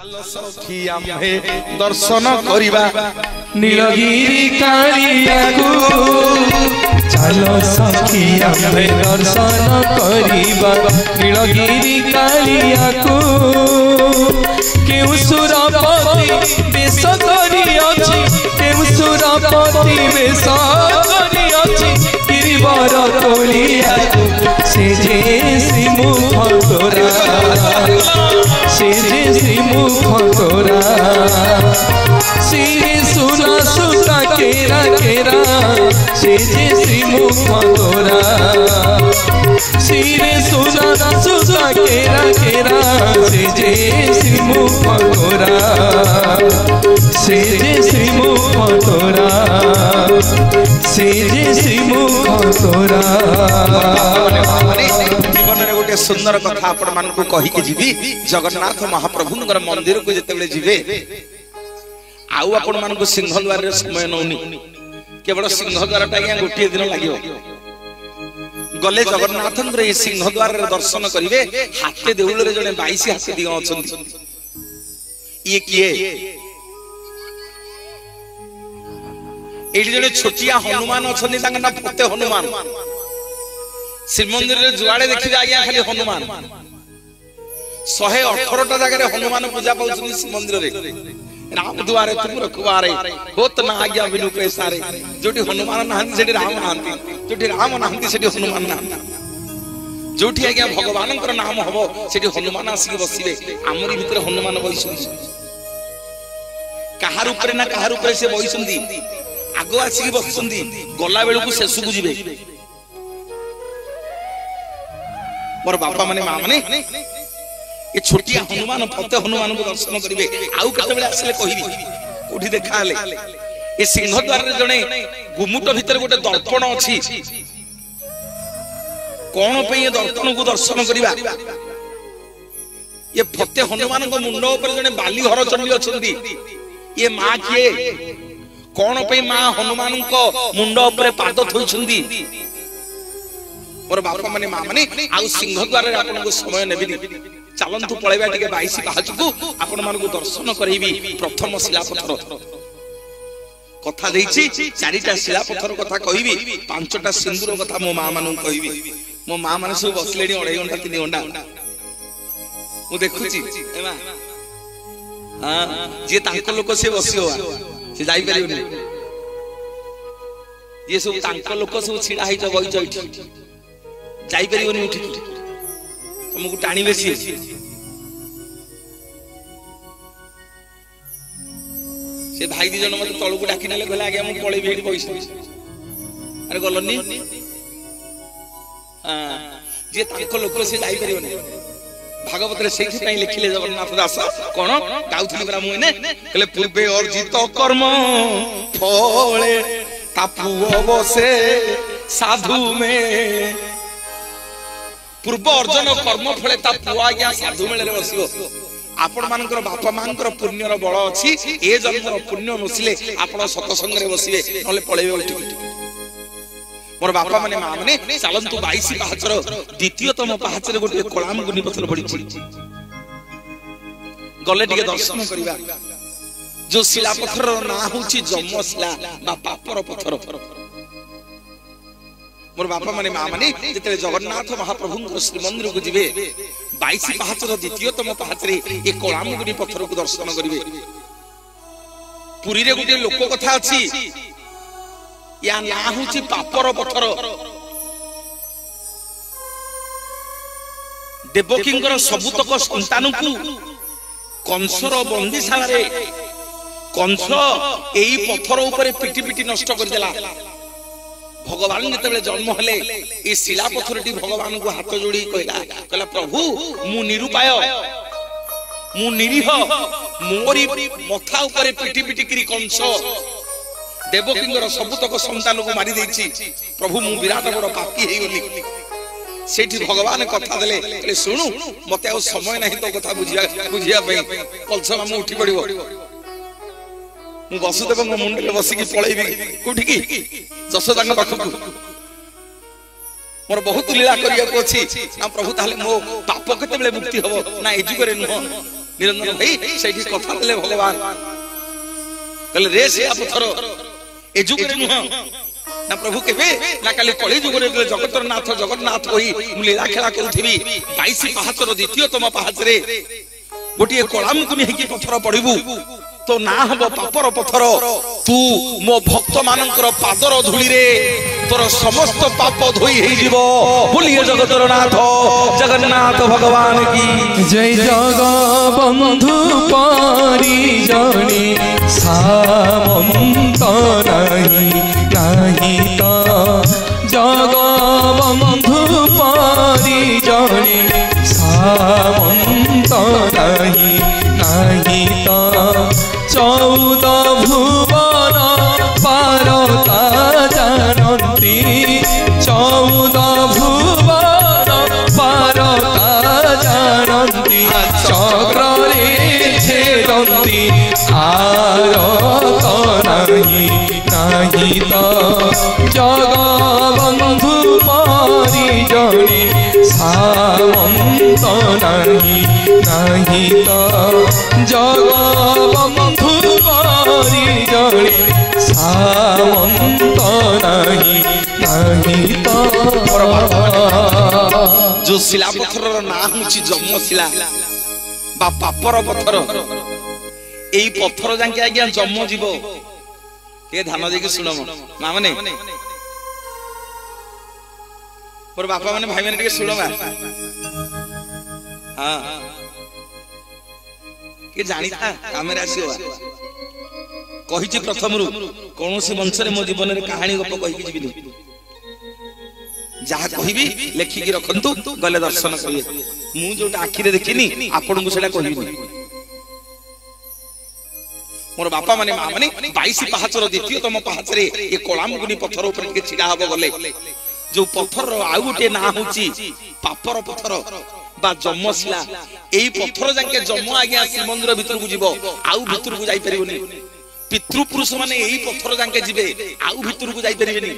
सखी आम्हे दर्शन करिबा नीलगिरी कालियाकू चलो सखी आम्हे दर्शन करिबा नीलगिरी कालियाकू केउ सुरपति बेश करी अछि केउ सुरपति बेश करी अछि गिरिवर तोलियाकू से जे श्री मुख तोरा से जे श्री मुख तोरा श्री सुना सुता केरा केरा से जे श्री मुख तोरा श्री सुना सुता केरा केरा से जे श्री मुख तोरा से जे श्री मुख तोरा से जे श्री मुख तोरा। सुंदर कथा आपण मान को कहि के जीवी जगन्नाथ महाप्रभु मंदिर को जेतेबेले जीवे आउ आपण मान को सिंह द्वार रे समय नौनी केवल सिंह द्वार टा गोटे दिन लागियो गले जगन्नाथ रे सिंह द्वार रे दर्शन करिवे हाथे देउल रे जने 22 हाथे दियो अछंती ये किए एडी जने छोटिया हनुमान अछंती तांग ना फते हनुमान श्रीमंदिर जुआड़े देखी आज्ञा खाली हनुमान 118टा जगह हनुमान पूजा पाउछ श्रीमंदिर रे राम द्वारे तुम रखवारे होत ना आज्ञा बिनु पैसारे जोटी हनुमान नाहंती सेठी राम नाहंती जोटी राम नाहंती सेठी हनुमान नाहंती जोटी आज्ञा भगवान कर नाम हबो सेठी हनुमान आसी बसिबे आमरी भितर हनुमान बइसुंदी कहार ऊपर ना कहार ऊपर से बइसुंदी आगो आसी बसुंदी गला बेलु को शेषु बुझिबे मोर बापा माने मां माने ये छोटिया हनुमान फते हनुमान को दर्शन करिवे आउ केते बेले आसले कहिबी कोठी देखाले ए सिंह द्वार रे जणे गुमुट भीतर गोटे दर्पण अछि कोन पे ये दर्पण को दर्शन करिवा ये फते हनुमान को मुंड ऊपर जणे बाली हर चंडी अछंती ये मां किए कोन पे मां हनुमान को मुंड ऊपर पाद थोइछंती मोर बापा माने मां माने आउ सिंह द्वार रे आपन को समय नेबिनी चलंतु पळेबा टिके 22 पाहच को आपन मान को दर्शन करैबी प्रथम शिलापत्थर कथा देछि चारिटा शिलापत्थर कथा कहिबी पांचटा सिंदूर कथा मो मां मानु कहिबी मो मां माने सब बसलेनी 2.5 घंटा 3 घंटा मु देखुची एमा हां जे तांको लोक से बसियो से जाई परिबनी ये सब तांको लोक सब छिडा हिच बइच इठी जाई परिबनी उठी तुमको टाणी बेसी से भाई दी जन मते तळु को डाकी नेले कहले आगे हम पळै भेडी पैसा अरे गलनी हां जे ताको लोक से जाई परिबनी भागवत रे सेठी पई लिखिले जगन्नाथ दास कोन गाउथली बरा मुने कहले पूर्वे अर्जित कर्म फळे तापुओ बसे साधु में पूर्व अर्जन कर्म फले ता पुआ आज्ञा साधु मेले बसियो आपण मानकर बापा मानकर पुण्यर बळ अछि ए जन्मर पुण्य नसिले आपण सतसंग रे बसिबे नले पळेबे उठी मोर बापा माने मां माने चलंतु 22 पाहचर द्वितीयतम पाहचर गोटे कोलाम गुनी पत्थर पड़ी गले टिके दर्शन करिबा जो शिला पत्थर ना होची जम्म शिला बा पापर पत्थर मोर बापा माने मां माने जेते जगन्नाथ महाप्रभु श्रीमंदिर को जिवे 22 पाहचर द्वितीयतम पाहचरे ए कोलामगुनी पत्थर को दर्शन करिवे पुरी रे गोटे लोक कथा अछि या ना होची पापर पत्थर देवकींकर सबुतक संतान को कंसर बंदीशाला रे कंस एई पत्थर ऊपर पिटी पिटी नष्ट कर देला भगवान जेते जन्म हेले ए शिला पत्थरटी भगवान को हाथ जोड़ी कहला प्रभु मु निरुपाय मु निरीह मोरी मथा ऊपर पिटी पिटी करी कंस देवकींगर सबुतक संतान को मारी देछि प्रभु मु विराट बड़ पापी हे गली सेठी भगवान कथा देले कहले सुनु मते आ समय नाही तो कथा बुझिया पे कलसमा मु उठी पड़िबो मु वसुदेव मुंडे बसिकी पळैबी कोठी की जसोदा पाखकु मोर बहुत लीला करिया को अछि ना प्रभु ताले मो पाप केते बेले मुक्ति हबो ना एजुगरे नुह निरंजन भाई सेठी कथा देले भगवान कहले रे से पत्थर ए जुग रे नुह ना प्रभु केबे ना काली कली जुग रे जगतर नाथ जगन्नाथ होई मु लीला खेला करूथिबी 22 पाहाचर द्वितीयतम पाहाच रे गोटे कलाम कुनी हेकी पत्थर पड़िबू तो ना हबो पापर पत्थर तू मो भक्त मानकर पादर धूली रे तोर समस्त पाप धोई हे जीवो बोलिए जगतर नाथ जगन्नाथ भगवान की जय जगबंधु परिजनी सामंत नहीं तो जगबंधु परिजनी सामंत नहीं तो 14 भुवन पारता जानती 14 भुवन पारता जानती चक्रे छेदंती आरत नहीं तो जगबंधु परिजनी सामंत नहीं तो जगबंधु परिजनी सामंत नहीं तो जो शिला पत्थर ना होची जम्म शिला बा पापर पत्थर एई पत्थर जाके आज्ञा जम्म जीव के ध्यान देके सुनो मां माने पर बापा माने भाई माने के सुनो बा हां के जानी था कामेरा आसीबा कहिछि प्रथमरु कोनोसी मंचरे मो जीवन रे कहानी गप कहि कि जिबिनी जहा कहिबी लेखिकी रखंतु गले दर्शन करिए मु जोटा आखि रे देखिनी आपन को सेटा कहिबी मोर बापा माने मां माने 22 पाहाचर द्वितीयतम पाहाच रे ए कलाम गुनी पत्थर ऊपर के छिडा हबो गले जो पत्थर आउ गोटे ना होची पापर पत्थर बा जम्मशिला एई पत्थर जाके जम्म आज्ञा श्रीमंदिर भीतर को जीवो आउ भीतर को जाई परिबोनी पितृ पुरुष माने एई पत्थर जाके जीवे आउ भीतर को जाई परिबेनी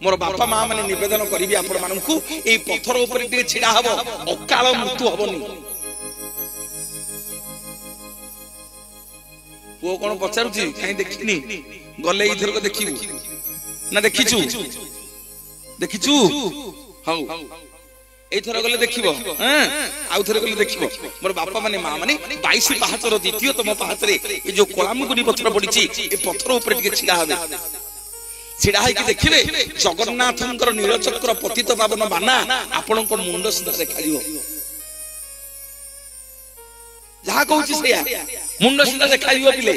मोर बापा मां माने निवेदन करिबी आपण माननकु एई पत्थर ऊपर टे छिडा हबो अकाल मृत्यु हबोनी वो कोन पचारुची काई देखिनी गले इधर को देखिबू ना देखिचू हाउ ए थरा गले देखिबो हैं आउ थरा गले देखिबो मोर बापा माने मां माने 22 पाहाचर द्वितीयतम पाहाच रे ए जो कलाम गुनी पत्थर पडिची ए पत्थर ऊपर टिके छिडा हबे छिडा है कि देखिबे जगन्नाथंकर नीलचक्र पतित पावन बाना आपनक मुंड सीधा देखा दियो जहा कहूची सेया मुंड सीधा देखा दियो पिले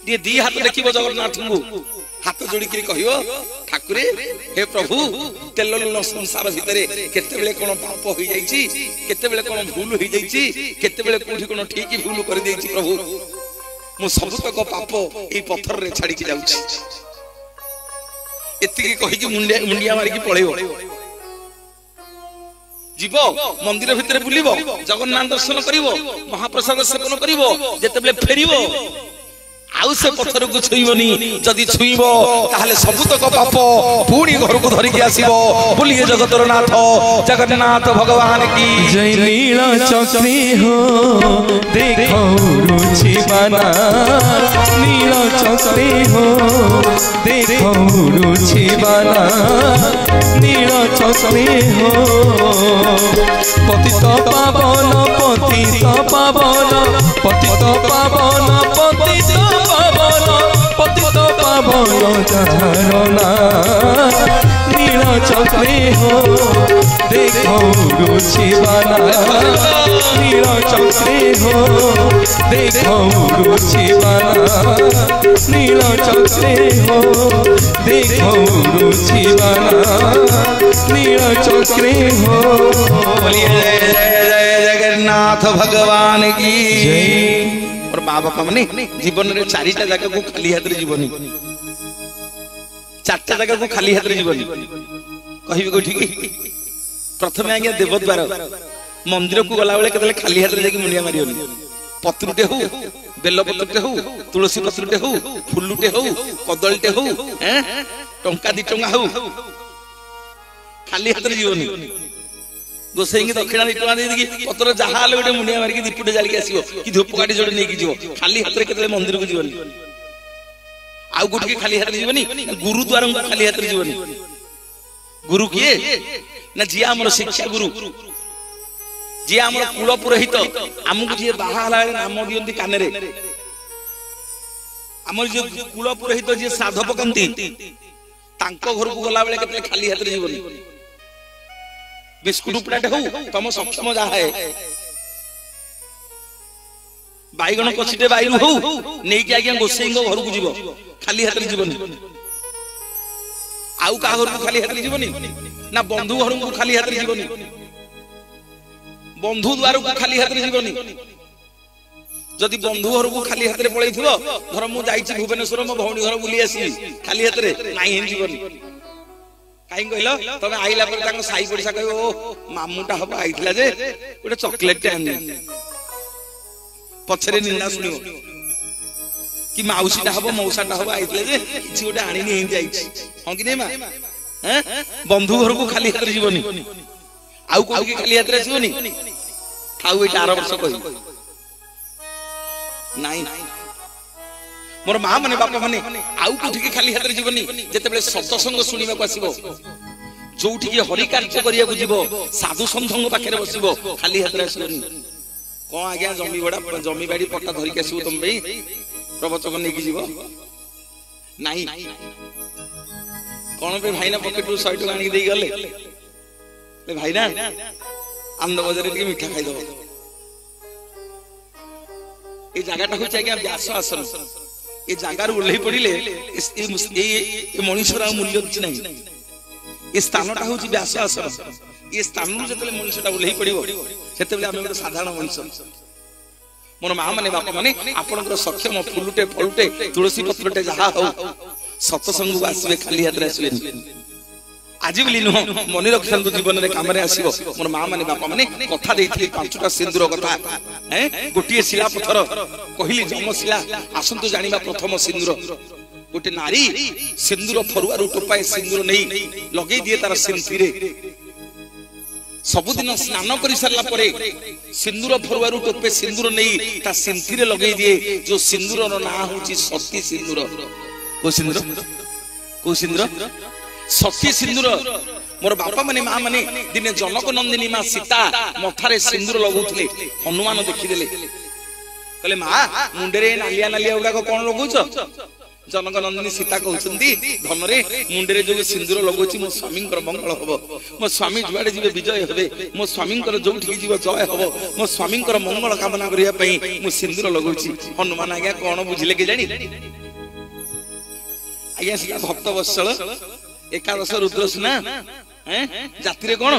दी दी हाथ देखिबो जगन्नाथंगु हाथ जोड़ी करी कहियो ठाकुरे हे प्रभु तेल लूण संसार भितरे केते बेले कोन पाप होई जाईची केते बेले कोन भूल होई जाईची केते बेले कोठी कोन ठीक भूल कर देईची प्रभु मु सबतक पाप ए पत्थर रे छाडी की जाउची एतिकी कहि कि मुंडिया मारी की पळेबो जीवो मंदिर भितरे बुलिबो जगन्नाथ दर्शन करिवो महाप्रसाद सेवन करिवो जेते बेले फेरिवो आउ से पत्थर को छुईबनी जदी छुईबो ताहले सबुतक पाप पूरी घर को धरि के आसीबो बोलिए जगतर नाथ जगन्नाथ भगवान की जय नीला चक्री हो देखो रुचि बना नीला चक्री हो देखो रुचि बना नीला चक्री हो पतित पावन पतित पावन पतित पावन पतित पतित पावन झरना नीला चक्रे हो देखो रुचि बना नीला चक्रे हो देखो रुचि बना नीला चक्रे हो देखो रुचि बना नीला चक्रे हो जय जगन्नाथ भगवान की जय और बाबा माने जीवन रे चारिटा जगह को खाली हाथ रे जीवनी चारटा जगह को खाली हाथ रे जीवनी कहिबे कोठी की प्रथमे आज्ञा देवद्वार मंदिर को गला बेले केतले खाली हाथ रे जाकी मुंडिया मारियोनी पत्रुटे हो बेल पत्रुटे हो तुलसी पत्रुटे हो फुलुटे हो कदलटे हो हैं टंका 2 टंका हो खाली हाथ रे जीवनी गोसाई की दक्षिणा टका दे पतर जहाँ गोटे मुंडिया मारिक दीपटे जालिक आसो कि धूपकाठी जोड़े नहीं जीव खाली हाथ में केतले मंदिर को जीवनी आउ गोटे खाली हाथ जीवनी गुरुद्वार को खाली हाथ जीवनी गुरु किए ना जी आम शिक्षा गुरु जी आम कूल पुरोहित आमको जी बाहा नाम दियंती कान आम जो कूल पुरोहित जी श्राद्ध पकाती घर को गला बेले केतले खाली हाथ जीवनी बिस्कुट उपड़ाटे हो तुम सक्षम जहा है बैगण कछिटे बैरू हो नहीं कि आज्ञा गोसाई घर को जीव खाली हाथ जीवनी आउ का घर को खाली हाथ जीवनी ना बंधु घर को खाली हाथ जीवनी बंधु द्वार को खाली हाथ जीवनी जदि बंधु घर को खाली हाथ पलि धर मु जाइछि भुवनेश्वर मो भौणी घर बुली आसी खाली हाथ नाई जीवनी कहीं कहल तुम आइला पर साई पड़िशा कह मामुटा हम आईला जे गोटे चॉकलेट आनी पछरे निंदा शुण कि मौसीटा हम मौसाटा हम आईला जे किसी गोटे आनी नहीं जाइछि हां कि नहीं मां बंधु घर को खाली हाथ जीवनी आउ कोई के खाली हाथ रे जीवनी थाउ एटा 8 वर्ष कहि नाही मोर मां माने बापा माने आउ कोठी के खाली हाथ रे जीवनी जेते बेले सत्संग सुनिबा को आसीबो जोठी के हरि कार्य करिया को जीवो साधु संतंग पाखरे बसिबो खाली हाथ रे आसीबोनी कोन आज्ञा जमी बाड़ी पट्टा धरि के आसीबो तुम बे प्रवचन नै कि जीवो नाही कोन पे भाई ना पॉकेट रु 100 टका आनी देई गले ले भाई ना आनंद बजार के मिठा खाई दो ए जगहटा होछ आज्ञा व्यास आश्रम ए जगार उल्लेख पड़े मनुष्यर मूल्य किसी ना ये स्थानटा हूँ व्यास आश्रम ये स्थान जो मनुष्यटा उल्लेख पड़ो से गोटे साधारण मनुष्य मोर माँ मैंने बापा मैंने आपंकर सक्षम फुलुटे फलुटे तुलसी पत्रटे जहाँ हो सत्संग को आसवे खाली हाथ आसवे आज बोली नुह मन रखा जीवन में कम आसो मोर माँ मैंने बापा मैंने कथा देती 5टा सिंदूर कथा गोटे शिला पथर कहली जमशिला आसतु जानिबा प्रथम सिंदूर गोटे नारी सिंदूर फरुआरु टोपाए सिंदूर नहीं लगे दिए तार सिंथी सबुदिन स्नान कर सारा परे सिंदूर फरुआरु टोपे सिंदूर नहीं ता सिंथी रे लगे दिए जो सिंदूर ना होची सती सिंदूर को सिंदूर सती सिंदूर मोर बापा माने माँ माने दिने जनक नंदिनी माँ सीता मथारे सिंदूर लगौथिले हनुमान देखिदेले कहले माँ मुंडे नालिया नालिया गुड़ाक कौन लगौछ जनक नंदिनी सीता कहउछंती धनरे मुंडे जो सिंदूर लगौछि मो स्वामी मंगल हबो मो स्वामी जुआडे जीवे विजय हेबे मो स्वामी जोठी जीव जय हबो मो स्वामी मंगल कामना करिया पई मो सिंदूर लगौछि हनुमान आज्ञा कौन बुझिले के जानी आज्ञा सीता भक्त वत्सल एकादश रुद्र सुना जाति कौन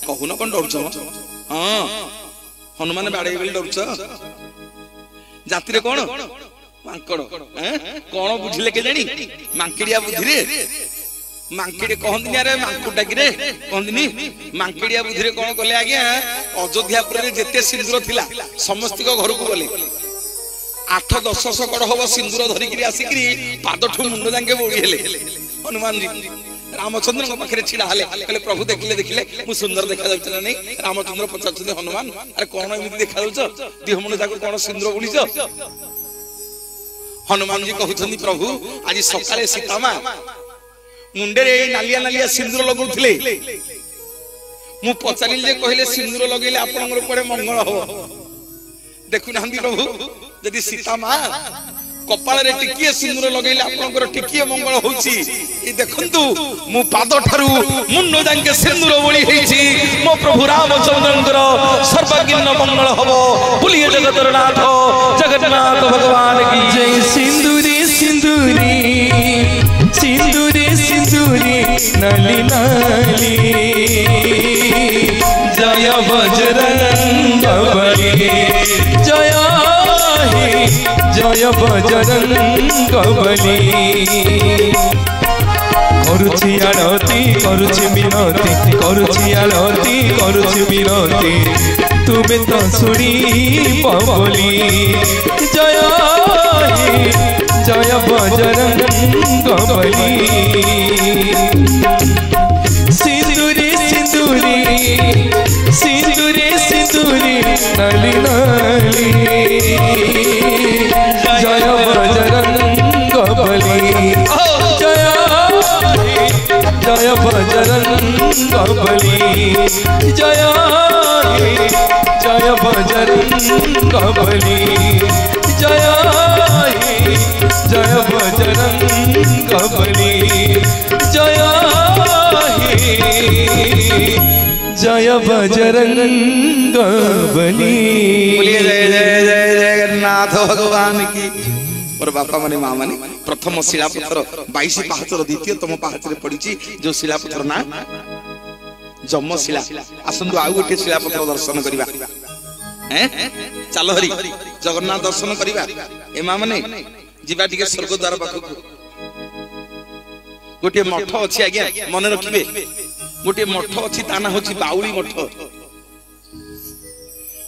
कहून कौन डर हाँ हनुमान बाड़े डर जाति कौन मांकड़ कौन बुझिले के जानी मांकड़िया बुद्धि मांकड़े कहती अरे मांकुटा कि कहती मांकड़िया बुद्धि कौन कले आज्ञा अयोध्यापुर जिते सिंदूर थिला समस्त घर को गले 8-10 सकड़ हम सिंदूर धरिकी आसिक पादठू मुंड जाके बोड़ी हेले हनुमान जी रामचंद्र पाखे छिड़ा हेले कहले प्रभु देखिले देखिले मु सुंदर देखा जाउछ ना नहीं रामचंद्र पचारछन हनुमान अरे कौन एमती देखा जाउछ देह मन जाक कौन सिंदूर बोलिछ हनुमान जी कहउछन प्रभु आज सकाळे सीतामा मुंडे रे नालिया नालिया सिंदूर लगौथिले मु पचारिल जे कहले सिंदूर लगेले आपनकर कोडे मंगल हो देखु नांदी प्रभु यदि सीता माँ कपाल रे टिकिए सिंदूर लगेले आपनकर टिकिए मंगल होउची ए देखंतु मु पाद ठारू मुंड जाके सिंदूर बोली हेछि मो प्रभु रामचंद्रंकर सर्वज्ञ मंगल हबो बोलिए जगतर नाथ जगन्नाथ भगवान की जय सिंदूरी सिंदूरी सिंदूरी सिंदूरी नाली नाली जय बजरंग बली जय जय बजरंग बली करुछि आरती करुछि मिनती करुछि आरती करुछि मिनती तुमे तो सुनी बोली जय जय बजरंग बली सिंदूरी सिंदूरी बली जय हे जय बजरंग बली जय हे जय बजरंग बली जय हे जय बजरंग बली। जय जय जय जगन्नाथ भगवान की। और बापा माने माँ माने प्रथम शिलापथर 22 पाहाचर द्वितीयतम पाहाचर पड़ी जो शिलापथर ना जमशिला। आसंतु आउ गोटे शिलापथर दर्शन करवा चल हरि जगन्नाथ दर्शन करवा। ए माँ माने जीवा टिके स्वर्ग द्वार पाखक गोटे मठ अच्छी आज्ञा मन रखिए गोटे मठ अच्छी ता ना होची बाउली मठ।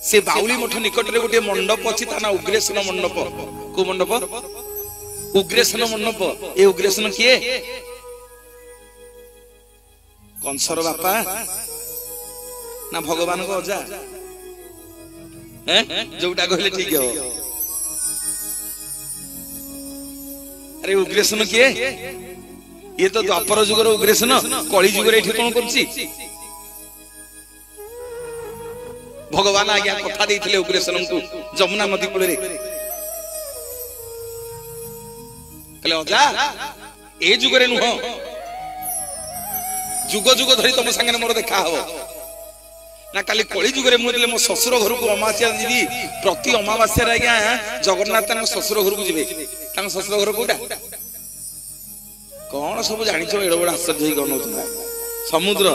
से बाउली मठ निकट रे गोटे मंडप अच्छी ता ना उग्रेसन मंडप। को मंडप उग्रेसन मंडप। ए उग्रेसन किए कंसर बापा ना भगवान को अजा जोटा कहले ठीक हो। अरे उग्रेसन किए ये तो द्वापर जुगर उग्रेसन कली जुगर एठी कोन करछि भगवान आज्ञा कथा देइथिले उग्रेसन को जमुना नदी कूल रे कहले अजा ए जुगरे नुह जुग जुग धरी तुम संगे मोर देखा हो ना काली कली जुगरे मुझे मो ससुर घर को अमावास्या जीवी प्रति अमावास्या आज्ञा जगन्नाथ ससुर घर को जीवे ससुर घर कोटा कौन सब जानी एड़ बड़ आश्चर्य कौन समुद्र।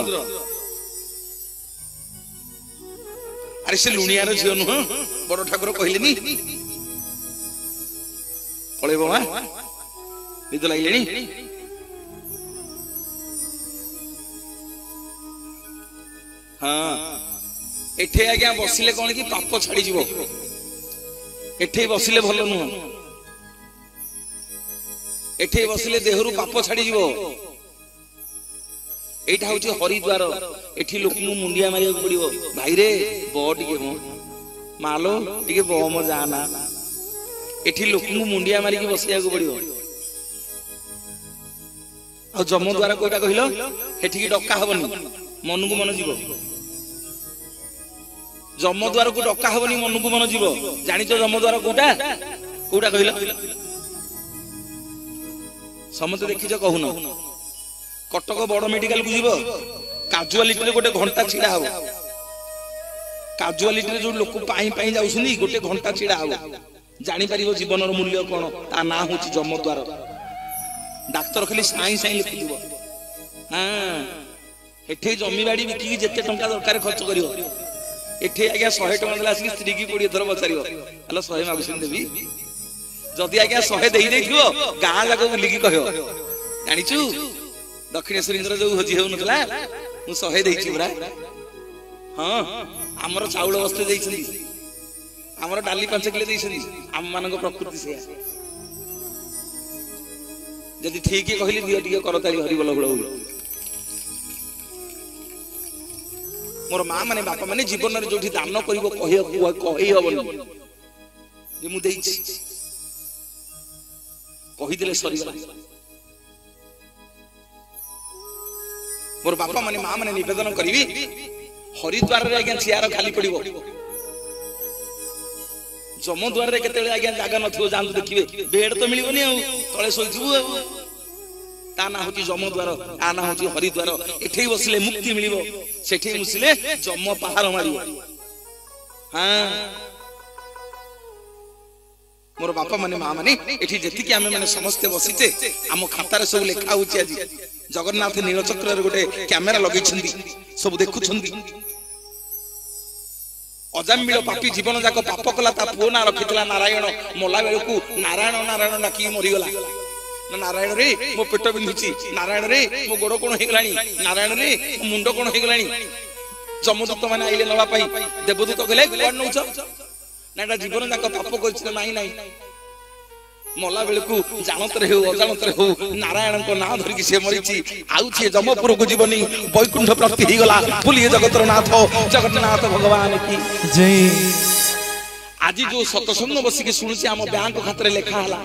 अरे से लुणियार झील नुह बड़ ठाकुर कहले पलैब माँ निद लगे हाँ एठे आज्ञा बसिले कौन कि पाप छाड़ी जीवो एठे बसिले भल नुह एठे बसिले देहरु पाप छाड़ी जीवो। एठा होची हरिद्वार एठी लोक मुंडिया मारिया पड़िबो भाई रे ब टिके मो मालो टिके ब मो जाना एठी लोक मुंडिया मारी की बसिया को पड़िबो। आ जम द्वारा कोइटा कहिलो एठी की डक्का हबनी मन को मन जीवो जम द्वार को डक्का हबनी मन को मन जीवो जानि तो जम द्वार कोटा कोटा कहिलो समझ देखिछ कहून कटक बड़ मेडिकल को जीव काजुआलिटी गोटे घंटा छिड़ा हम काजुआलिटी जो लोक पाई पाई जाउछनी गोटे घंटा छिड़ा हम जानि परिबो जीवन मूल्य कोन ता ना होची जमद्वार डाक्टर खाली साई साई लिखिबो। हां एठे जमी बाड़ी बिकी जेते टंका दरकार खर्च करियो एठे आज्ञा 100 टंका देला आसी स्त्री की 20 थर बचारियो हलो 100 मागुछन देबी जदि आज्ञा 100 देई देथियो गां जाको बुली की कहयो जानिचू दक्षिणेश्वरी जो भोजी हो नथला मु 100 देइछि बरा। हां हमर चाउल बस्ते देइछनी हमर डाली 5 किलो देइछनी हम मानको प्रकृति से जदि ठीक कहली दियो टिके करताली हरि बोल बोल मोर मां माने बापा माने जीवन रे जोठी दान करिवो कहि हबनी जे मु देइछि कहि देले सरी गला। मोर बापा माने मां माने निवेदन करिवि हरिद्वार रे आज्ञा चियार खाली पड़िबो जमद्वार रे केतेले आज्ञा जागा नथिबो जानतु देखिबे बेड तो मिलिबोनी आ तळे सोइथिबु ता ना होची जमद्वार आ ना होची हरिद्वार एठे बसिले मुक्ति मिलिबो सेठे मुसिले जम पहाड़ मारिबो। हां मोर बापा माने मां माने एठी जेति कि आमे माने समस्त बसिते आम खाता रे सब लेखा होची आज जगन्नाथ नीलचक्र रे गोटे कैमेरा लगै छंदी सब देखु छंदी अजामिल पापी जीवन जाक पाप कला ता पुओ ना रखितला नारायण मोला बेल को नारायण नारायण डाकी मरि गला नारायण रे मो पेट बिंधुची नारायण रे मो गोड़ कोन हे गलानी नारायण रे मो मुंडो कोन हे गलानी जमदूत माने आइले नवा पाई देवदूत कहले कोन नउछ नाटा जीवन जाक पाप करछ नाही नाही मोला बेल को जानत रे हो अजानत रे हो नारायण को ना धरि कि से मरिची आउ छे जमपुर को जीवनी बैकुंठ प्राप्ति ही गला बोलिए जगतर नाथ जगन्नाथ भगवान की जय। आज जो सतसंग बसी के सुनछि हम बैंक खाते रे लेखा हला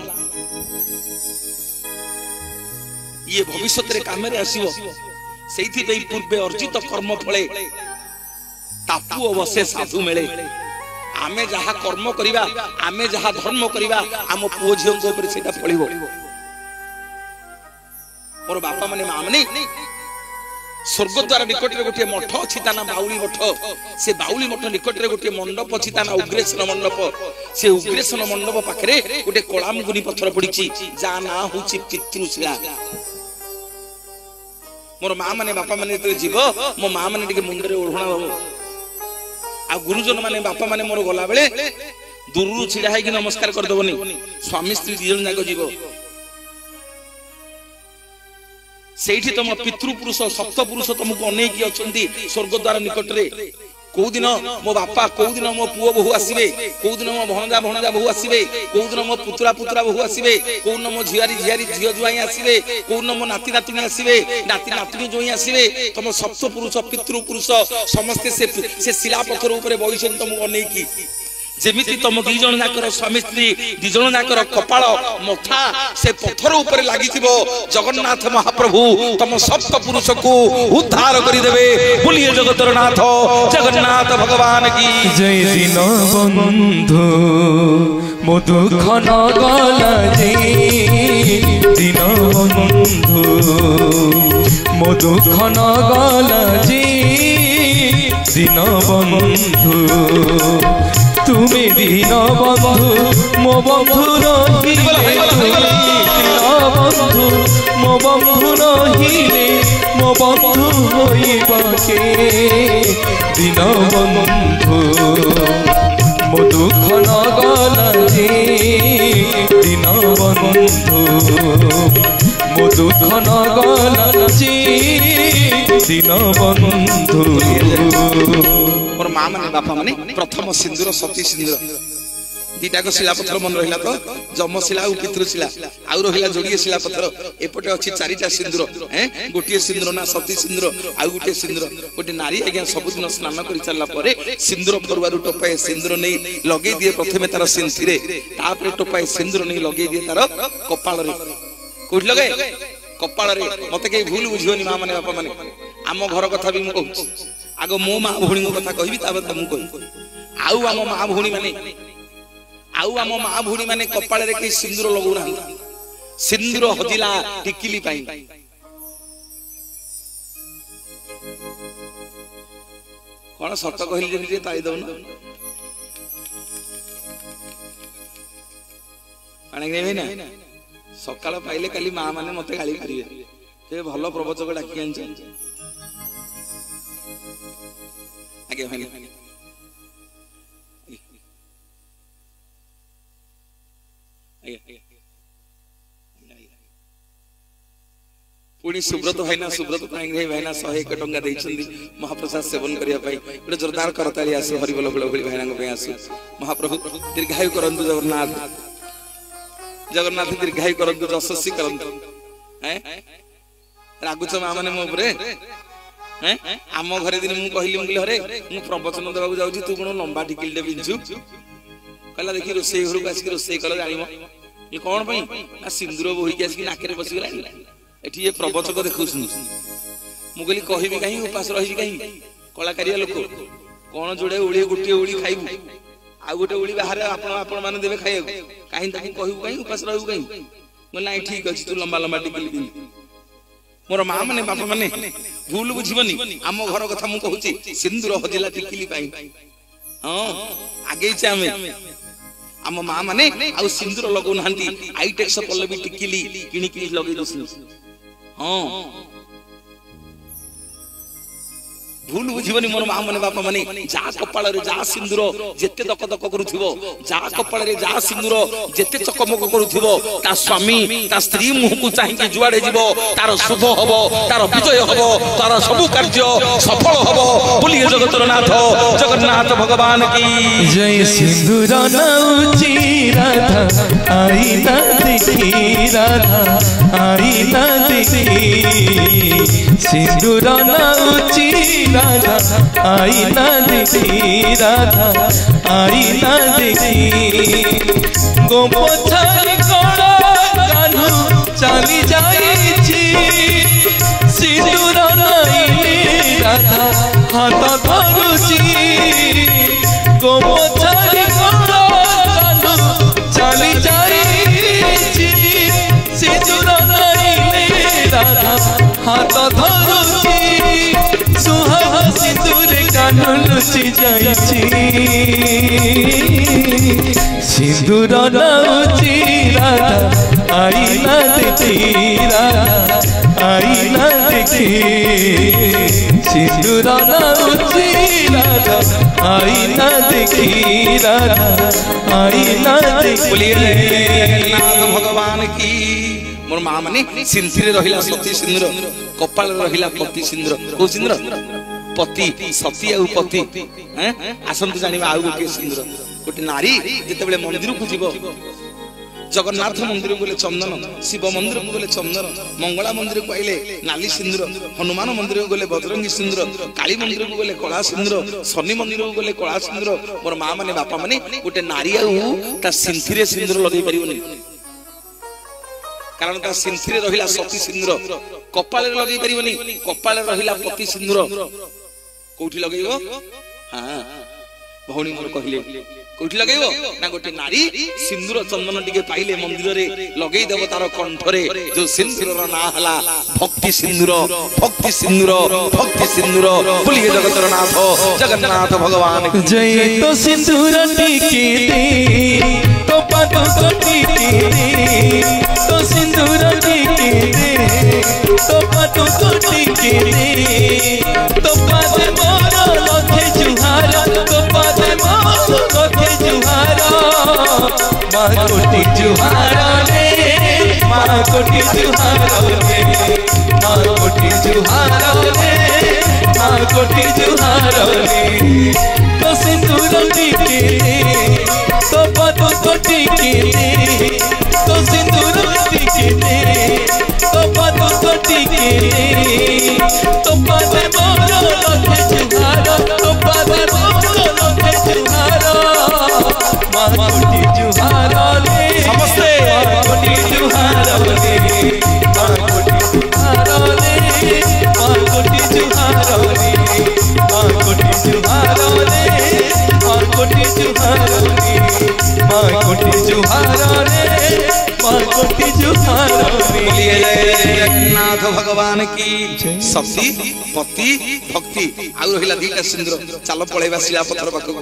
ये भविष्य रे काम रे आसीबो से पूर्वे अर्जित कर्म फले तापु अवश्य साधु मिले। आमे जहा कर्म करिबा आमे जहा धर्म करिबा आम पुओ झियो को ऊपर सेटा फलिबो। मोर बापा माने मां माने स्वर्गद्वार निकट रे गोटे मठ अछि ता ना बाउली मठ। से बाउली मठ निकट रे गोटे मंडप अछि ता ना उग्रेशन मंडप। से उग्रेशन मंडप पाखरे गोटे कलामगुनी पत्थर पड़िछि जा ना होछि पितृशिला। मोर मां माने बापा माने तो जीव मो मां माने टिके मुंड रे ओढणा बाबू आ गुरुजन माने बापा माने मोर गला बेले दूरु छिड़ा है कि नमस्कार कर दबनी। स्वामी स्त्री दिजन जाको जीव सेठी तुम पितृपुरुष सप्तपुरुष तुमको अनेक अछंती स्वर्गद्वार निकट रे। को दिन मो बापा को दिन मो पुओ बहु आसीबे को दिन मो भणजा भणजा बहु आसीबे को दिन मो पुत्रा पुत्रा बहु आसीबे को दिन मो झियारी झियारी झियो जुआई आसीबे को दिन मो नाती नातुनी आसीबे नाती नातुनी जोई आसीबे। तुम सप्तपुरुष पितृपुरुष समस्त से शिला पत्थर ऊपर बइछन तुमको अनेक जेमिति तुम दी जन जाकर स्वामी स्त्री दी जन जाकर कपाल मथा से पत्थर ऊपर लागिथिबो। जगन्नाथ महाप्रभु तुम सप्त पुरुष को उद्धार करि देबे। बोलिए जगतर नाथ जगन्नाथ भगवान की जय। दिन बंधु मो दुख न गला जे दिन बंधु मो दुख न गला जे दिन बंधु तुम्हें दिन बंधु मो बंधु रहिले दिन बंधु मो बंधु रहिले मो बंधु होइबाके दिन बंधु मो दुख न गला जे दिन बंधु मो दुख न गला जे दिन बंधु। और मां माने बापा माने प्रथम सिंदूर सती सिंदूर दीटा को शिला पत्थर मन रहिला तो जमशिला और पितृशिला आउ रहिला जोड़िए शिला पत्थर एपटे अछि चारिटा सिंदूर हैं गोटिए सिंदूर ना सती सिंदूर आउ गोटे सिंदूर गोटे नारी आज्ञा सबुदिन स्नान कर चलला परे सिंदूर फरुआरु टोपाए सिंदूर नै लगे दिए प्रथमे तार सिंथिरे तापरे टोपाए सिंदूर नै लगे दिए तार कपाल रे कोठ लगे कपाल रे। मते के भूल बुझियोनी मां माने बापा माने आम घर कथा भी मु कहू आगो मो मां भौणी कथा कहबी ताबे तुम कहि आउ आम मां भौणी माने कपाल रे के सिंदूर लगौ ना सिंदूर हजिला टिकिली पाई। कोन सत कहली जे ताई दउ ना पानी नेबे ना सकाळ पाइले काली मां माने मते गाली करिवे के भलो प्रवचक डाकी आनछ आगे भाई पुणी सुब्रत भाईना सुब्रत भाईना 101 टंका देइछंदी महाप्रसाद सेवन करिया पाई गोटे जोरदार करताली आसु हरिबोल बोल भाईना पे आसु। महाप्रभु दीर्घायु करंतु जगन्नाथ जगन्नाथ दीर्घायु करंतु यशस्वी करंतु हैं रागुच मां माने मो ऊपर हैं आम घरे दिन मु कहली मु हरे मु प्रवचन देबाकू जाउची तू कोन लंबा टिकिल दे बिंचु कहला देखि रोसे घर को आसी रोसे कल जानिमो ये कोन पई ना सिंदूर बोही के आसी नाके बसी गला एठी ये प्रवचक देखुछन मु कहली कहिबी काई उपास रहिबी काई कलाकारिया लोक कोन जोड़े उली गुटी उली खाइबू आ गोटे उली बाहर आपण माने देबे खाइबू काई ताकि कहिबू काई उपास रहबू काई म नाही ठीक अछि तू लंबा लंबा टिकिल बिन। मोर मां माने बापा माने भूल बुझिबनी आम घर कथा मु कहूची सिंदूर हजिला टिकिली पाई हां आगे चामे आम मां माने आ सिंदूर लगौ नहंती आईटेक्स पल्ले भी टिकिली किणी किणी लगै दसनी हां भूल बुझिबनी मोर मां माने बापा माने जा कपाल रे जा सिंदूर जेते दक दक करूथिबो जा कपाल रे जा सिंदूर जेते चकमक करूथिबो ता स्वामी ता स्त्री मुह को चाहि के जुआडे जीवो तार शुभ हबो तार विजय हबो तार सब कार्य सफल हबो। बोलिए जगतर नाथ जगन्नाथ भगवान की जय। सिंदूर नौची राधा आई ना देखी राधा आई ना देखी सिंदूर नौची राधा आई ना देखी राधा आई ना देखी गोपछारी कड़ा कान्हू चली जाइछि सिंदूर राधा हाथ धरुची गोमछारी कांधु चली जाइछि सिंदूर नाइले राधा हाथ धरुची सुहावा सिंदूर कान लुचि जाइछि सिंदूर नाउची राधा आईना देखी राधा आईना देखी सिंदूर नाउची राधा आईना देखी राधा आईना देखी। बोलिए भगवान की। मोर माँ माने सिंथी रहिला सती सिंदूर कपाल रहिला पति सिंदूर को सिंदूर पति सती आ पति आसंतु जानिबा आ गोटे सिंदूर गोटे नारी जेतेबेले मंदिर को जीव जगन्नाथ मंदिर को गले चंदन शिव मंदिर को गले चंदन मंगला मंदिर को आइले नाली सिंदूर हनुमान मंदिर को गले बजरंगी सिंदूर काली मंदिर को गले कला सिंदूर शनि मंदिर को गले कला सिंदूर मोर माँ माने बापा माने गोटे नारी आ सिंथी रे सिंदूर लगे परिबनी कारण ता सिंथी रे रहिला सती सिंदूर कपाल रे लगे परिबनी कपाल रे रहिला पति सिंदूर कोठी लगेइबो हां भौणी मोर कहिले कोठी लगेइबो ना गोटे नारी सिंदूर चंदन टिके पाइले मंदिर रे लगेइ देबो तार कंठरे जो सिंदूर रो ना हला भक्ति सिंदूर बोलिए जगतर नाथ जगन्नाथ भगवान जय तो सिंदूर टिके दे तो पातो तो टिके दे तो सिंदूर टिके दे तो पातो तो टिके दे तो पाते मोर लखे जुहार तो पाते मोर लखे जुहार माँ कोटि जुहार रे माँ कोटि जुहार रे माँ कोटि जुहार रे माँ कोटि जुहार रे तो सिंदूर टिके दे तो पातो तो टिके दे तो सिंदूर टिके दे तो पातो तो टिके दे तो पाते मोर लखे जुहार तो पाते मोर लखे जुहार माँ कोटि जुहार रे समस्ते माँ कोटि जुहार रे माँ कोटि जुहार रे माँ कोटि जुहार रे माँ कोटि जुहार रे माँ कोटि जुहार रे माँ कोटि जुहार रे माँ कोटि जुहार रे। बोलिए जगन्नाथ भगवान की। सती पति भक्ति आउ रहिला दीटा सिंदूर चालो पळेबा शिला पत्थर पाखु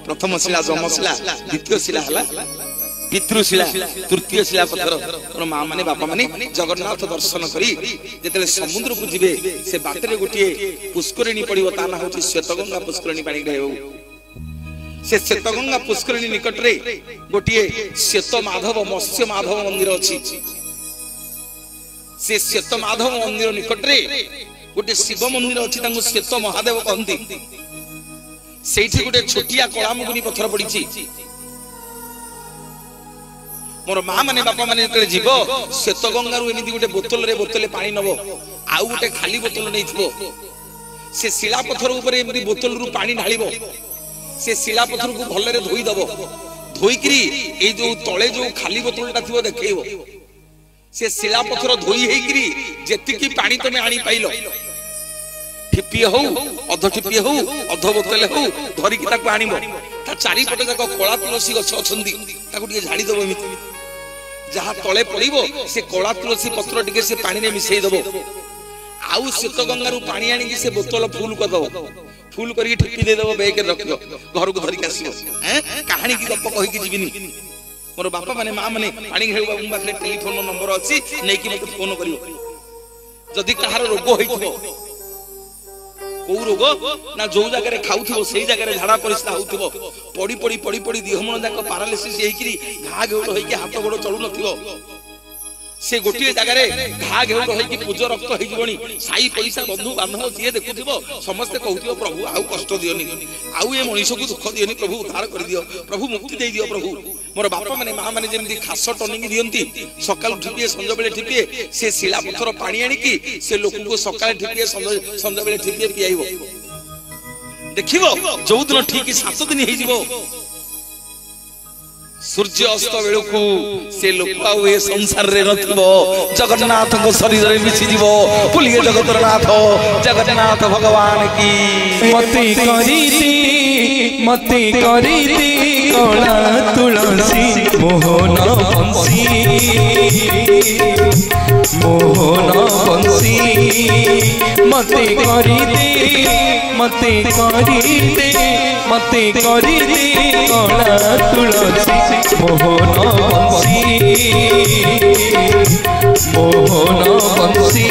प्रथम शिला जमशिला द्वितीय शिला हला पितृशिला तृतीय शिला पत्थर और माँ माने बापा माने जगन्नाथ दर्शन करी जेतेले समुद्र को जिवे से बाटरे गोटिए पुष्करिणी पड़िबो ता ना होची श्वेतगंगा पुष्करिणी पानी रहबो से श्वेतगंगा पुष्करिणी निकट रे गोटिए श्वेत माधव मत्स्य माधव मंदिर अछि से श्वेत माधव मंदिर निकट रे गोटे शिव मंदिर अछि तांगु श्वेत महादेव कहंती सेठी गोटे छोटिया कलामुगुनी पत्थर पड़िछि मोर माँ माने बापा माने जेतेले जीव श्वेतगंगा रु एमिति गोटे बोतले पानी नबो आउ गोटे खाली बोतल नैथिबो से शिला पत्थर ऊपर एमिति बोतल रु पानी ढालिबो से शिला पत्थर को भलरे धोई दबो धोईकरी ए जो तळे जो खाली बोतलटा थिबो देखैबो से शिला पत्थर धोई हेकरी जेतिकी पानी तमे आनी पाइलो ठिपिए हो अध ठिपिए हो अध बोतले हो धरी की ताको आनिबो ता चारि पटे जाको कोला तुलसी गछ अछंदी ताको टिके झाड़ी दबो एमिति जहा तळे पड़िबो से कोला तुलसी पत्र टिके से पानी रे मिसई दबो आउ श्वेतगंगा रु पानी आनी से बोतल फुल कर दबो फुल करी ठिपी दे दबो बेके रखियो घर को धरी के आसियो हैं कहानी की गप कहि की जीविनी मोर बापा माने मां माने पानी हेउ बाबू पाखरे टेलीफोन नंबर अछि नै कि मते फोन करियो जदी कहार रोग होइथो को रोग ना जो जगह रे खाउथबो सेही जगह रे झाड़ा परिस्था होउथबो पड़ी पड़ी दिहमण जाक पैरालिसिस हेइकरी घा गेउड होइके हाथ गोड़ चलु नथिबो से गोटे जगह घा घेउड़ होइकी पूज रक्त हो जीवनी साई पैसा बंधु बांधव जी देखुथिबो समस्ते कहउथिबो प्रभु आउ कष्ट दियोनी आउ ए मनीष को दुख दियोनी प्रभु उद्धार कर दियो प्रभु मुक्ति दे दियो प्रभु मोर बापा माने मां माने जेमति खास टनिंग दियंती सकाल ठिपिए संज बेले ठिपिए से शिला पत्थर पानी आनी की से लोक को सकाल ठिपिए संज बेले ठिपिए पियाइबो देखिबो जो दिन ठीक 7 दिन हे जीवो सूर्य अस्त बेलू से लोक आउ ए संसार रे नथिबो जगन्नाथ को शरीर रे मिछि जीवो पुलिए जगतर नाथ जगन्नाथ भगवान की मते करी दी कला तुलसी मोहन बंसी मते करी दे कला तुलसी मोहन बंसी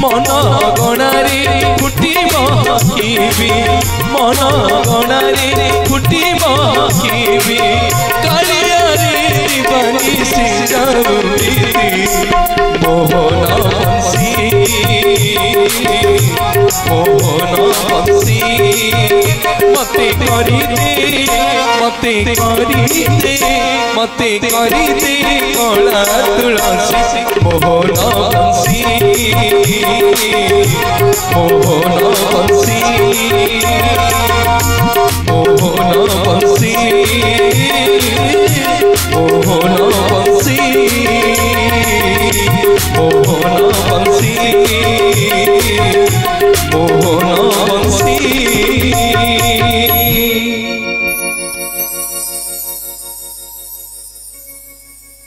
मन गणारे फुटी मकिबी मन गणारे फुटी मकिबी कालिया रे बनी सिजाउरी मोहन बंसी मते करी दे कला तुलसी मोहन बंसी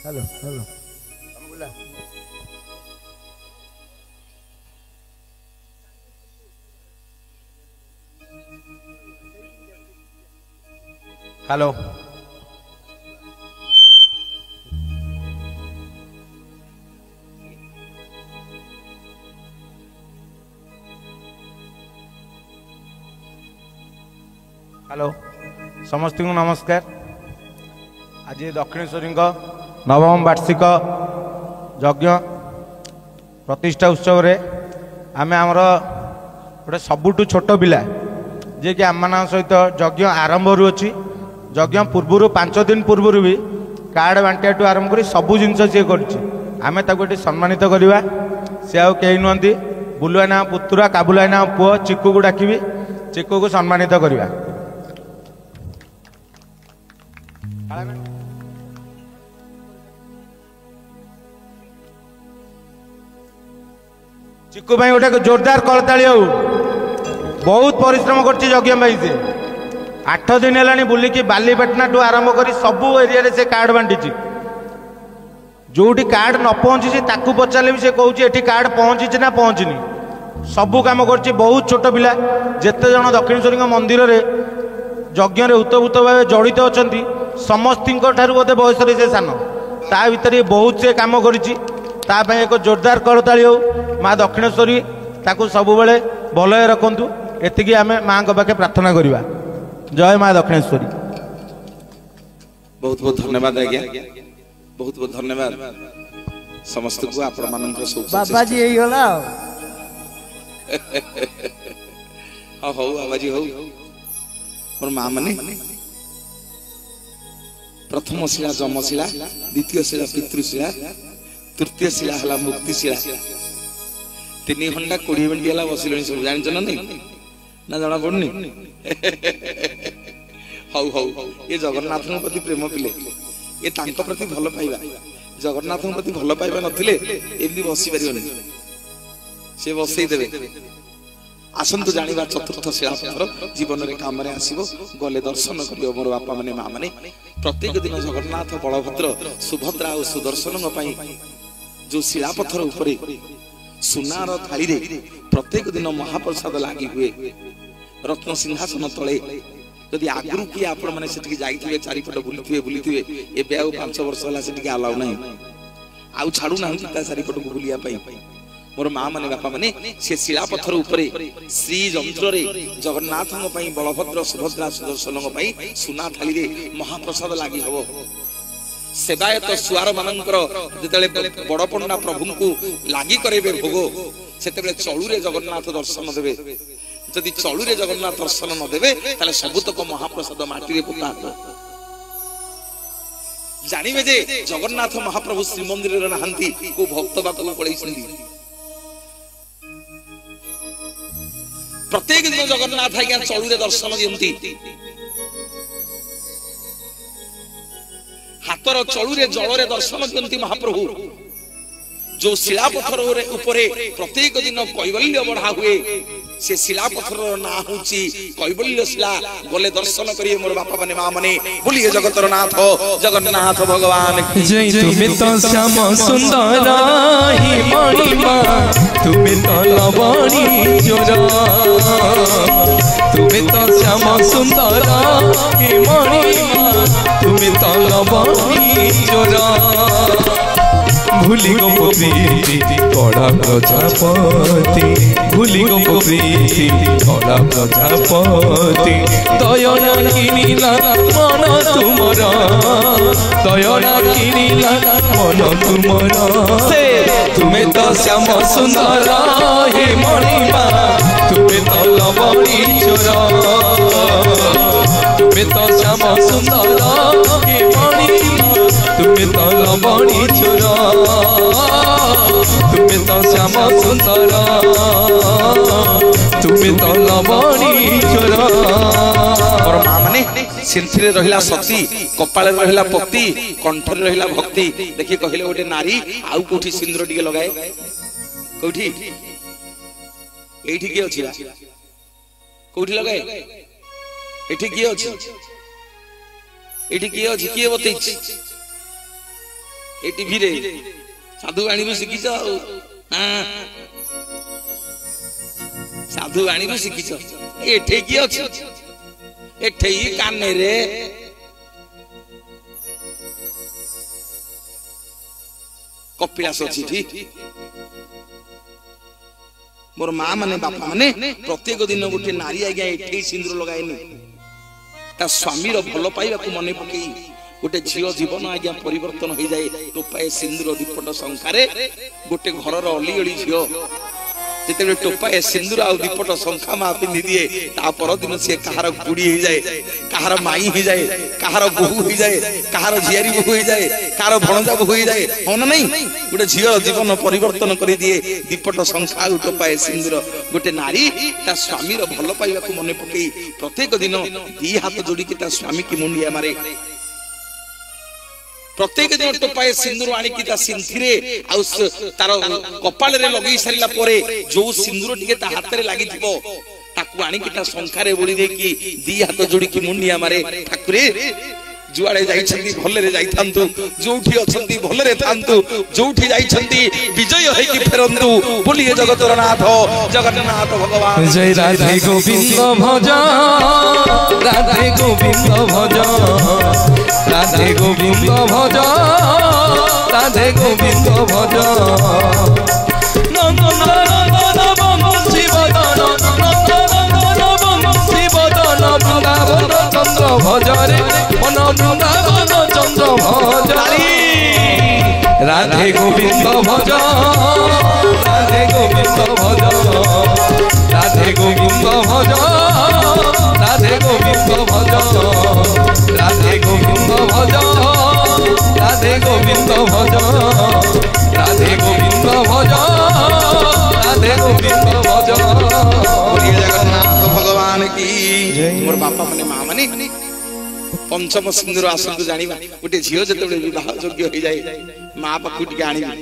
हेलो हेलो हेलो समस्त को नमस्कार। आज दक्षिणेश्वरी नवम वार्षिक यज्ञ प्रतिष्ठा उत्सव रे आमे आमर गोटे सबुठु छोट पिला जे कि आम सहित यज्ञ आरंभ रु अच्छी यज्ञ पूर्व 5 दिन पूर्व भी कार्ड बांटिया ठू आरंभ कर सबू जिनस सी कर सम्मानित करवा सी आउ कहीं नुहति बुलुआ ना पुतुरा काबुला ना पुओ चिक्कू को डाकिबी चिक्कू को सम्मानित करवा। चिक्कू भाई गोटे जोरदार करताली हो बहुत परिश्रम कर यज्ञ भाई से 8 दिन है बुलिकी बालीपाटना ठू आरंभ कर सबू एरिया से कार्ड बांटी जोटी कार्ड न पहुंची ताकू पचारे भी से कहूँ ये कार्ड पहुंची ना पहुंचनी सबू कम कर बहुत छोट पिला जिते जन दक्षिणेश्वरी मंदिर में यज्ञ उतभूत भाव जड़ित अच्छा समस्त बोधे बयस से सान ता भर बहुत से कम कर एक जोरदार करताली हो माँ दक्षिणेश्वरी ताकू सब बेले भल रखु एति आम माँ पाखे प्रार्थना करवा। जय माँ दक्षिणेश्वरी। बहुत बहुत धन्यवाद आज्ञा बहुत बहुत धन्यवाद समस्त को आपण मान बाबा जी यही होला हां हो बाबा जी हो मोर मां माने प्रथम शिला जमशिला द्वितीय शिला पितृशिला तृतीय शिला हला मुक्ति शिला 3 घंटा 20 मिनिट हला बसिलनी सब जानि छ ना जाना पड़नी हौ हौ ये जगन्नाथ प्रति प्रेम पिले ये तांको प्रति भल पाइबा जगन्नाथ प्रति भल पाइबा नथिले एमनी बसी परिबनी से बसई देबे आसंतु जानिबा चतुर्थ शिलापत्थर जीवन रे काम रे आसीबो गले दर्शन करियो मोर बापा माने मां माने प्रत्येक दिन जगन्नाथ बलभद्र सुभद्रा और सुदर्शन पई जो शिलापत्थर ऊपर सुनार थाली रे प्रत्येक दिन महाप्रसाद लागि हुए रत्न सिंहासन तले यदि आगुरु किए आपण माने सेठी जाइथिबे चारिपट बुलिथिबे एबे आउ 5 वर्ष होला सेठी अलाउ नाही आउ छाडू नाही ता चारिपट को बुलिया पई मोर मां माने बापा माने से शिलापत्थर ऊपर श्री यंत्र रे जगन्नाथ पई बलभद्र सुभद्रा सुदर्शन पई सुना थाली रे महाप्रसाद लागि हबो सेवायत सुआर मानकर जेतले बड़ पंडा प्रभु को लागि करेबे भोग सेतेबे चळू रे जगन्नाथ दर्शन देबे जदि चळू रे जगन्नाथ दर्शन न देबे ताले सबुतक महाप्रसाद माटी रे पुता जानिबे जे जगन्नाथ महाप्रभु श्री मंदिर रे नहंती को भक्त बात को पळैछंदी प्रत्येक दिन जगन्नाथ आज्ञा चळू रे दर्शन दियंती ହାତର ଚଳୁରେ ଜଳରେ ଦର୍ଶନ ଦିଅନ୍ତି ମହାପ୍ରଭୁ। जो शिला पत्थर उपरे प्रत्येक दिन कैवल्य बढ़ा हुए से शिला पत्थर ना होची कैवल्य शिला गले दर्शन करिए मोर बापा माने मां माने बोलिए जगतर नाथ जगन्नाथ भगवान की जय। तुम्हें तो श्याम सुंदर ही मणिमा तुम्हें तो लवणी जोरा तुम्हें तो श्याम सुंदर ही मणिमा तुम्हें तो लवणी जोरा भूली गो प्रीति कड़ा प्रजापति भूली गो प्रीति कड़ा प्रजापति दयना किनिला मन तुमरा दयना किनिला मन तुमरा तुम्हें तो श्याम सुंदर हे मणिमा तुम्हें तो लवणी चोरा तुम्हें तो श्याम सुंदर हे मणिमा तुम्हें तो लवणी चोरा तुम्हें तो श्याम सुंदर तुम्हें तो लवणी चोरा। और मां माने सिंथिरे रहिला सती कपाळे रहिला पति कंठरे रहिला भक्ति देखि कहिले गोटे नारी आउ कोठी सिंदूर टिके लगाए कोठी एठी के अछि कोठी लगाए एठी के अछि एठी के अछि के बतै ए टीवी रे साधु वाणी शिखिच साधु वाणी शिखिच एठे की अछि एठे ही काने रे कपिलास अछि ठीक मोर मां माने बापा माने प्रत्येक दिन गोटे नारी आज्ञा एठे सिंदूर लगाएनी ता स्वामी रो भलो पाइबा को मने पकई गोटे झील जीवन आज्ञा परिवर्तन हो जाए टोपाए सिंदूर दीपट संखारे गोटे घर अली अली झील जिते टोपाए सिंदूर आ दीपट संखा माँ पिंधि दिए तापर दिन सी कहार बुढ़ी हो जाए कहार माई हो जाए कहार बोहू हो जाए कहार झियारी बोहू हो जाए कहार भणजा बोहू हो जाए हाँ ना नहीं गोटे झील जीवन परिवर्तन कर दिए दीपट संखा टोपाए सिंदूर गोटे नारी ता स्वामी भल पाइबा को मन पकई प्रत्येक दिन दी हाथ जोड़ी स्वामी की मुंडिया मारे प्रत्येक दिन टोपाए सिंदूर आनिकी ता सिंथिरे आउ तार कपाल रे लगई सारिला परे जो सिंदूर टिके ता हाथ रे लागि थिबो ताकू आनिकी ता संखारे बोली दे की दी हाथ जोड़ी की मुंडिया मारे ठाकुरे जुआड़े जाइछंती भलरे जाइथांतु जोठी अछंती भलरे थांतु जोठी जाइछंती विजय होई की फेरंतु बोलिए जगतर नाथ जगन्नाथ भगवान जय राधे गोविंद भज राधे गोविंद भज राधे गोविंद भज राधे गोविंद भज नंदनंदन बंशी बदन नंदनंदन बंशी बदन वृंदावन चंद्र भजरे मन वृंदावन चंद्र भज राधे गोविंद भज राधे गोविंद भज राधे गोविंद भज राधे गोविंद भज राधे गोविंद भज राधे गोविंद भज राधे गोविंद भज राधे गोविंद भज बोलिए जगन्नाथ भगवान की मोर बापा माने मां माने पंचम सिंदूर आसंतु जानिबा गोटे झियो जतबे विवाह योग्य हो जाए मां पाखु टिके आनिबी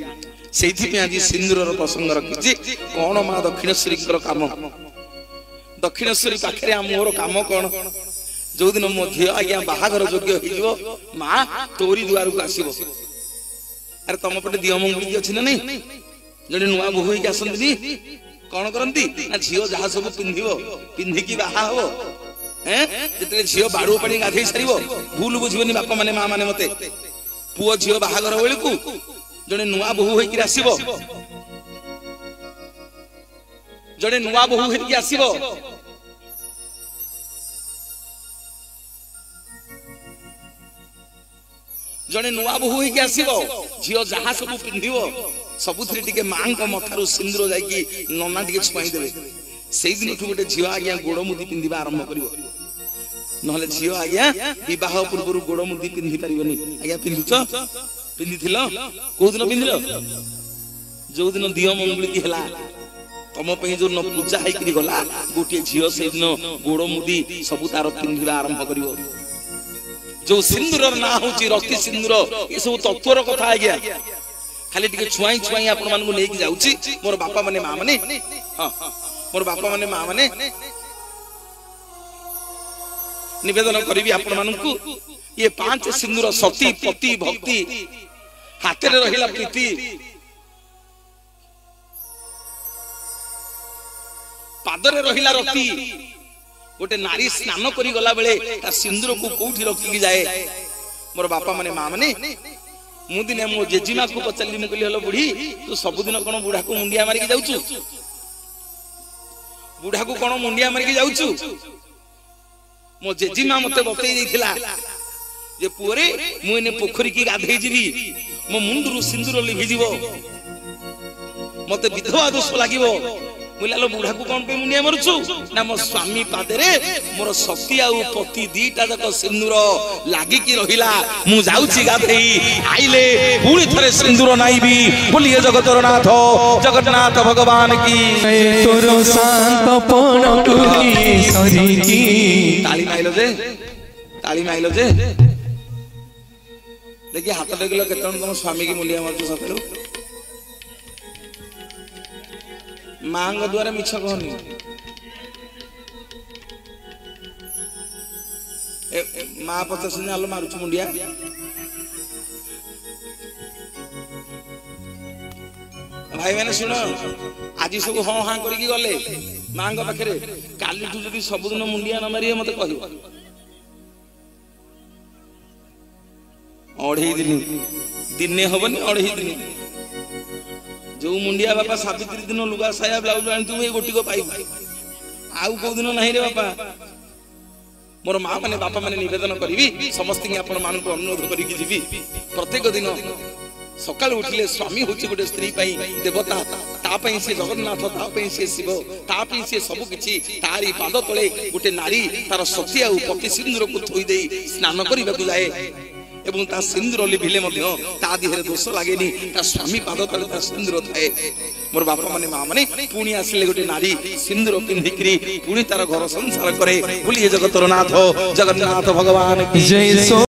सेइथि पे आज सिंदूरर प्रसंग रखिछि कोन मां दक्षिणेश्वरीकर काम दक्षिणेश्वरी पाखरे मोर काम कोन जो दिन मो झियो आज्ञा बाहागर योग्य हो मां तोरी दुआर को आसीबो अरे तम पटे दियो मंगली अछि ना नहीं जने नुआ बोहू के आसंती कौन करंती ना झियो जहा सब पिंधिबो पिंधि की बाहा हो हैं जते झियो बाडू पानी गाधई सारिबो भूल बुझिबनी बापा माने मां माने मते पुओ झियो बाहागर बेले को जने नुआ बोहू होई कि आसीबो जने नुआ बोहू होई कि आसीबो जने नुआ बोहू होई कि आसीबो झियो जहा सब पिंधिबो सबुथरे टिके मां को मथारु सिंदूर जाई कि नन्ना टिके छुपाई देबे सेई दिन ठु गोटे झियो आज्ञा गोड़ मुदी पिंधिबा आरंभ करिवो नहले झियो आज्ञा विवाह पूर्व गोड़ मुदी पिंधि परिबनी आज्ञा पिंधुच पिंधिथिलो को दिन पिंधिलो जो दिन दियो मंगली की हला तम पे जो न पूजा है कि गला गोटे झियो से दिन गोड़ मुदी सब तार पिंधिबा आरंभ करिवो जो सिंदूर ना हूँ रति सिंदूर ये सब तत्वर कथा आज्ञा खाली टिके छुआई छुआई आपण मानकु लेके जाउची मोर बापा माने मां माने हां मोर बापा माने मां माने निवेदन करिवि आपण मानकु ये 5 सिंदूर सती पति भक्ति हाथ रे रहिला प्रीति पादरे रहिला रति गोटे नारी स्नान करी गला बेले ता सिंदूर को कोठी रखी जाए मोर बापा माने मां माने मु दिने मो जेजीमा को पचली मु कहली हलो बुढ़ी तू सब दिन कोन बुढ़ा को मुंडिया मारी के जाउछु बुढ़ा को कोन मुंडिया मारी के जाउछु मो जेजीमा मते बतई देथिला जे पुरे मु एने पोखरी की गाधई जीवी मो मुंडरू सिंदूर लिभि जीवो मते विधवा दोष लागिवो मुलालो बुढ़ा को कोन पे मुंडिया मारुछु ना मो स्वामी पादरे मोर सती आ पति दीटा जक सिंदूर लागी की रहिला मु जाउची गाधई आइले पुणी थरे सिंदूर नाइबी बोलिए जगतर नाथ जगन्नाथ भगवान की तोरो शांत पण की सरी की ताली माइलो जे देखिए हाथ देखलो केतन तुम स्वामी की मुंडिया मारुछु सतलो मांग द्वारा मिछ कहनी माँ पचास आलो मारुछु मुंडिया भाई मैंने सुन आज सब हाँ हाँ करके गले माँ पाखे काली जदि सबुदिन मुंडिया न मारे मत कह अढ़ई दिन दिने हबनी अढ़ई दिन जो मुंडिया बापा सावित्री दिन लुगा साया ब्लाउज आनी गोटी को पाइब आउ कौ दिन नहीं रे बापा मोर माँ माने बापा माने निवेदन करी समस्त अनुरोध करी प्रत्येक दिन सकाल उठिले स्वामी होची गोटे स्त्री पाई देवता तापई से जगन्नाथ तापई से शिव तापई से सब किछि तारी पाद तले गोटे नारी तार सती आ पति सिंदूर को थोई दे स्नान करबा को जाए एवं ता सिंदूर लिभिले मध्य ता देहरे दोष लागेनी ता स्वामी पाद तले ता सिंदूर थाए मोर बापा माने मां माने पुणी आसिले गोटे नारी सिंदूर पिंधिकरी पुणी तार घर संसार करे बोलिए जगतर नाथ जगन्नाथ भगवान की जय।